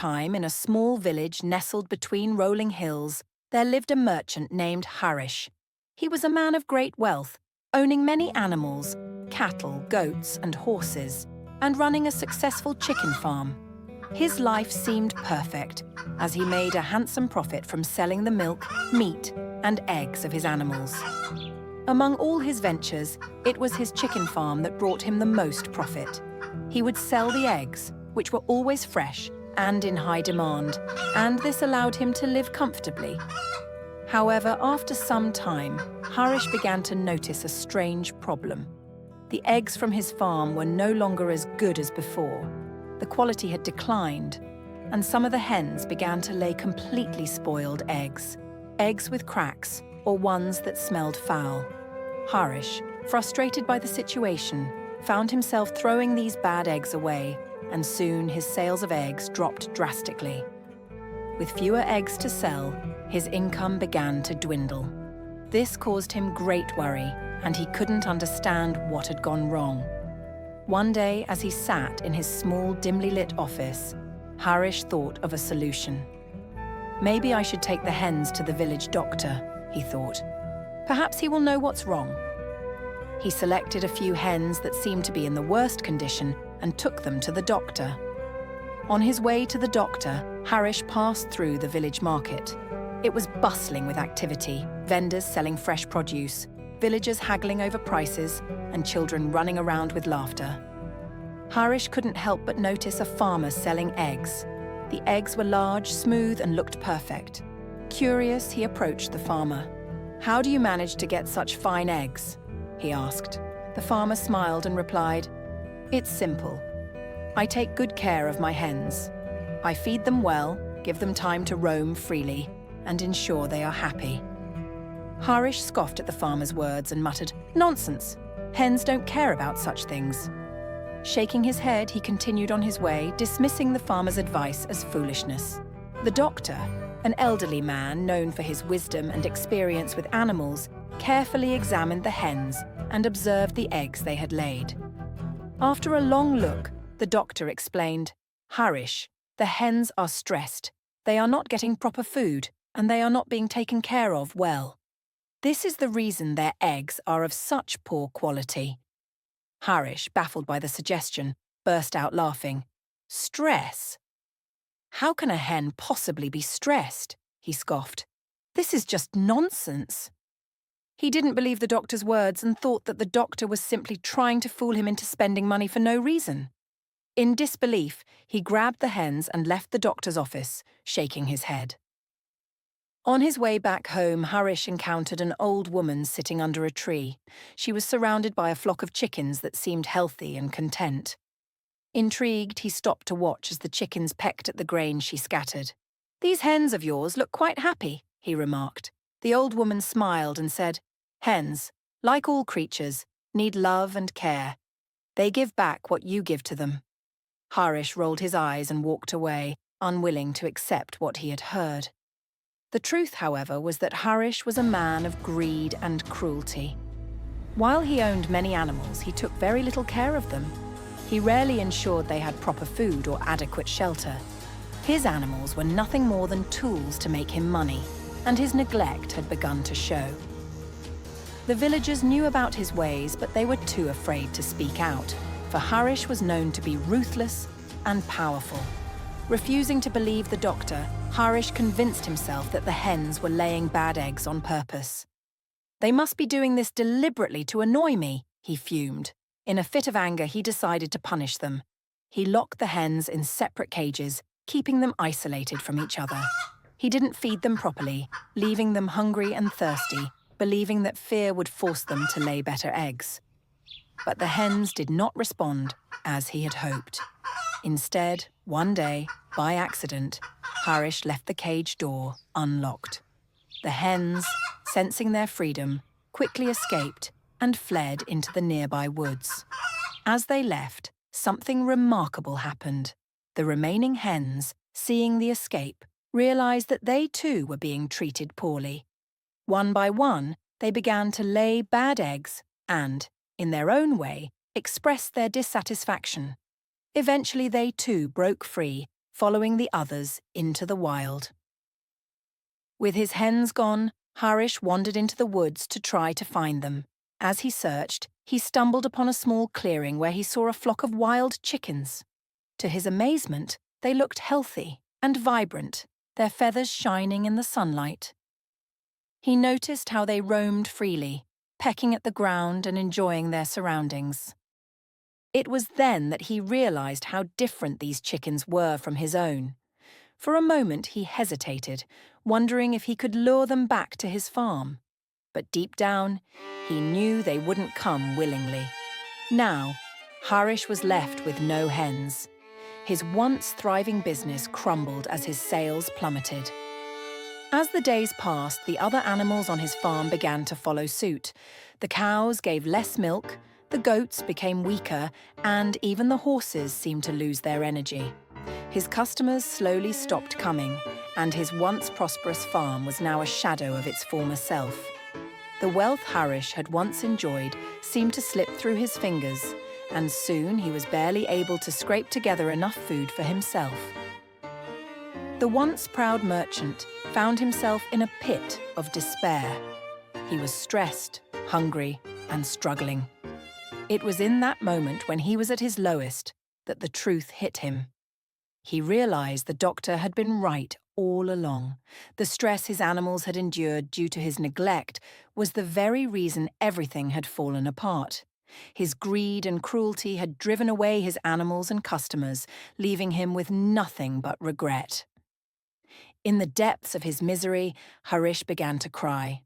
time, in a small village nestled between rolling hills, there lived a merchant named Harish. He was a man of great wealth, owning many animals, cattle, goats, and horses, and running a successful chicken farm. His life seemed perfect, as he made a handsome profit from selling the milk, meat, and eggs of his animals. Among all his ventures, it was his chicken farm that brought him the most profit. He would sell the eggs, which were always fresh and in high demand, and this allowed him to live comfortably. However, after some time, Harish began to notice a strange problem. The eggs from his farm were no longer as good as before. The quality had declined, and some of the hens began to lay completely spoiled eggs with cracks or ones that smelled foul. Harish, frustrated by the situation, found himself throwing these bad eggs away, and soon his sales of eggs dropped drastically. With fewer eggs to sell, his income began to dwindle. This caused him great worry, and he couldn't understand what had gone wrong. One day, as he sat in his small, dimly lit office, Harish thought of a solution. Maybe I should take the hens to the village doctor, he thought. Perhaps he will know what's wrong. He selected a few hens that seemed to be in the worst condition and took them to the doctor. On his way to the doctor, Harish passed through the village market. It was bustling with activity, vendors selling fresh produce, villagers haggling over prices, and children running around with laughter. Harish couldn't help but notice a farmer selling eggs. The eggs were large, smooth, and looked perfect. Curious, he approached the farmer. "How do you manage to get such fine eggs?" he asked. The farmer smiled and replied, "It's simple. I take good care of my hens. I feed them well, give them time to roam freely, and ensure they are happy." Harish scoffed at the farmer's words and muttered, "Nonsense! Hens don't care about such things." Shaking his head, he continued on his way, dismissing the farmer's advice as foolishness. The doctor, an elderly man known for his wisdom and experience with animals, carefully examined the hens and observed the eggs they had laid. After a long look, the doctor explained, "Harish, the hens are stressed. They are not getting proper food, and they are not being taken care of well. This is the reason their eggs are of such poor quality." Harish, baffled by the suggestion, burst out laughing. "Stress? How can a hen possibly be stressed?" he scoffed. "This is just nonsense." He didn't believe the doctor's words and thought that the doctor was simply trying to fool him into spending money for no reason. In disbelief, he grabbed the hens and left the doctor's office, shaking his head. On his way back home, Harish encountered an old woman sitting under a tree. She was surrounded by a flock of chickens that seemed healthy and content. Intrigued, he stopped to watch as the chickens pecked at the grain she scattered. "These hens of yours look quite happy," he remarked. The old woman smiled and said, "Hens, like all creatures, need love and care. They give back what you give to them." Harish rolled his eyes and walked away, unwilling to accept what he had heard. The truth, however, was that Harish was a man of greed and cruelty. While he owned many animals, he took very little care of them. He rarely ensured they had proper food or adequate shelter. His animals were nothing more than tools to make him money, and his neglect had begun to show. The villagers knew about his ways, but they were too afraid to speak out, for Harish was known to be ruthless and powerful. Refusing to believe the doctor, Harish convinced himself that the hens were laying bad eggs on purpose. "They must be doing this deliberately to annoy me," he fumed. In a fit of anger, he decided to punish them. He locked the hens in separate cages, keeping them isolated from each other. He didn't feed them properly, leaving them hungry and thirsty, believing that fear would force them to lay better eggs. But the hens did not respond as he had hoped. Instead, one day, by accident, Harish left the cage door unlocked. The hens, sensing their freedom, quickly escaped and fled into the nearby woods. As they left, something remarkable happened. The remaining hens, seeing the escape, realized that they too were being treated poorly. One by one, they began to lay bad eggs and, in their own way, expressed their dissatisfaction. Eventually they too broke free following the others into the wild. With his hens gone, Harish wandered into the woods to try to find them. As he searched, he stumbled upon a small clearing where he saw a flock of wild chickens. To his amazement, they looked healthy and vibrant, their feathers shining in the sunlight. He noticed how they roamed freely, pecking at the ground and enjoying their surroundings. It was then that he realized how different these chickens were from his own. For a moment he hesitated, wondering if he could lure them back to his farm. But deep down, he knew they wouldn't come willingly. Now, Harish was left with no hens. His once thriving business crumbled as his sales plummeted. As the days passed, the other animals on his farm began to follow suit. The cows gave less milk, the goats became weaker, and even the horses seemed to lose their energy. His customers slowly stopped coming, and his once prosperous farm was now a shadow of its former self. The wealth Harish had once enjoyed seemed to slip through his fingers, and soon he was barely able to scrape together enough food for himself. The once proud merchant found himself in a pit of despair. He was stressed, hungry, and struggling. It was in that moment when he was at his lowest that the truth hit him. He realized the doctor had been right all along. The stress his animals had endured due to his neglect was the very reason everything had fallen apart. His greed and cruelty had driven away his animals and customers, leaving him with nothing but regret. In the depths of his misery, Harish began to cry.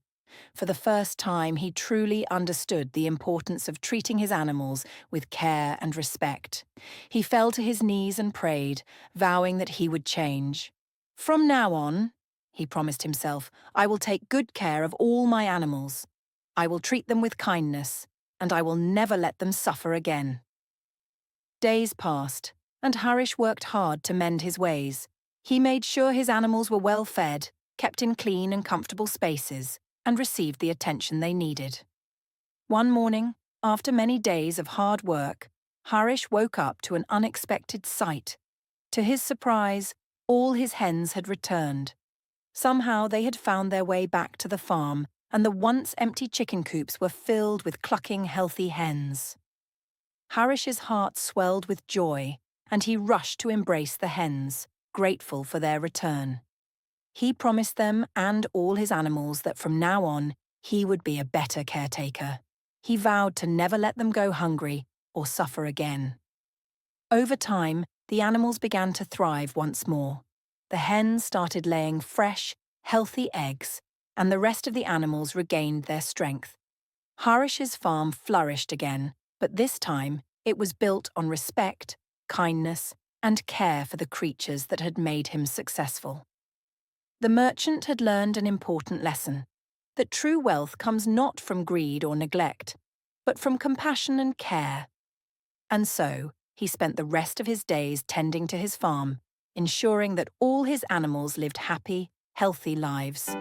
For the first time, he truly understood the importance of treating his animals with care and respect. He fell to his knees and prayed, vowing that he would change. "From now on," he promised himself, "I will take good care of all my animals. I will treat them with kindness, and I will never let them suffer again." Days passed, and Harish worked hard to mend his ways. He made sure his animals were well fed, kept in clean and comfortable spaces, and received the attention they needed. One morning, after many days of hard work, Harish woke up to an unexpected sight. To his surprise, all his hens had returned. Somehow they had found their way back to the farm, and the once empty chicken coops were filled with clucking, healthy hens. Harish's heart swelled with joy, and he rushed to embrace the hens, grateful for their return. He promised them and all his animals that from now on, he would be a better caretaker. He vowed to never let them go hungry or suffer again. Over time, the animals began to thrive once more. The hens started laying fresh, healthy eggs, and the rest of the animals regained their strength. Harish's farm flourished again, but this time it was built on respect, kindness, and care for the creatures that had made him successful. The merchant had learned an important lesson, that true wealth comes not from greed or neglect, but from compassion and care. And so, he spent the rest of his days tending to his farm, ensuring that all his animals lived happy, healthy lives.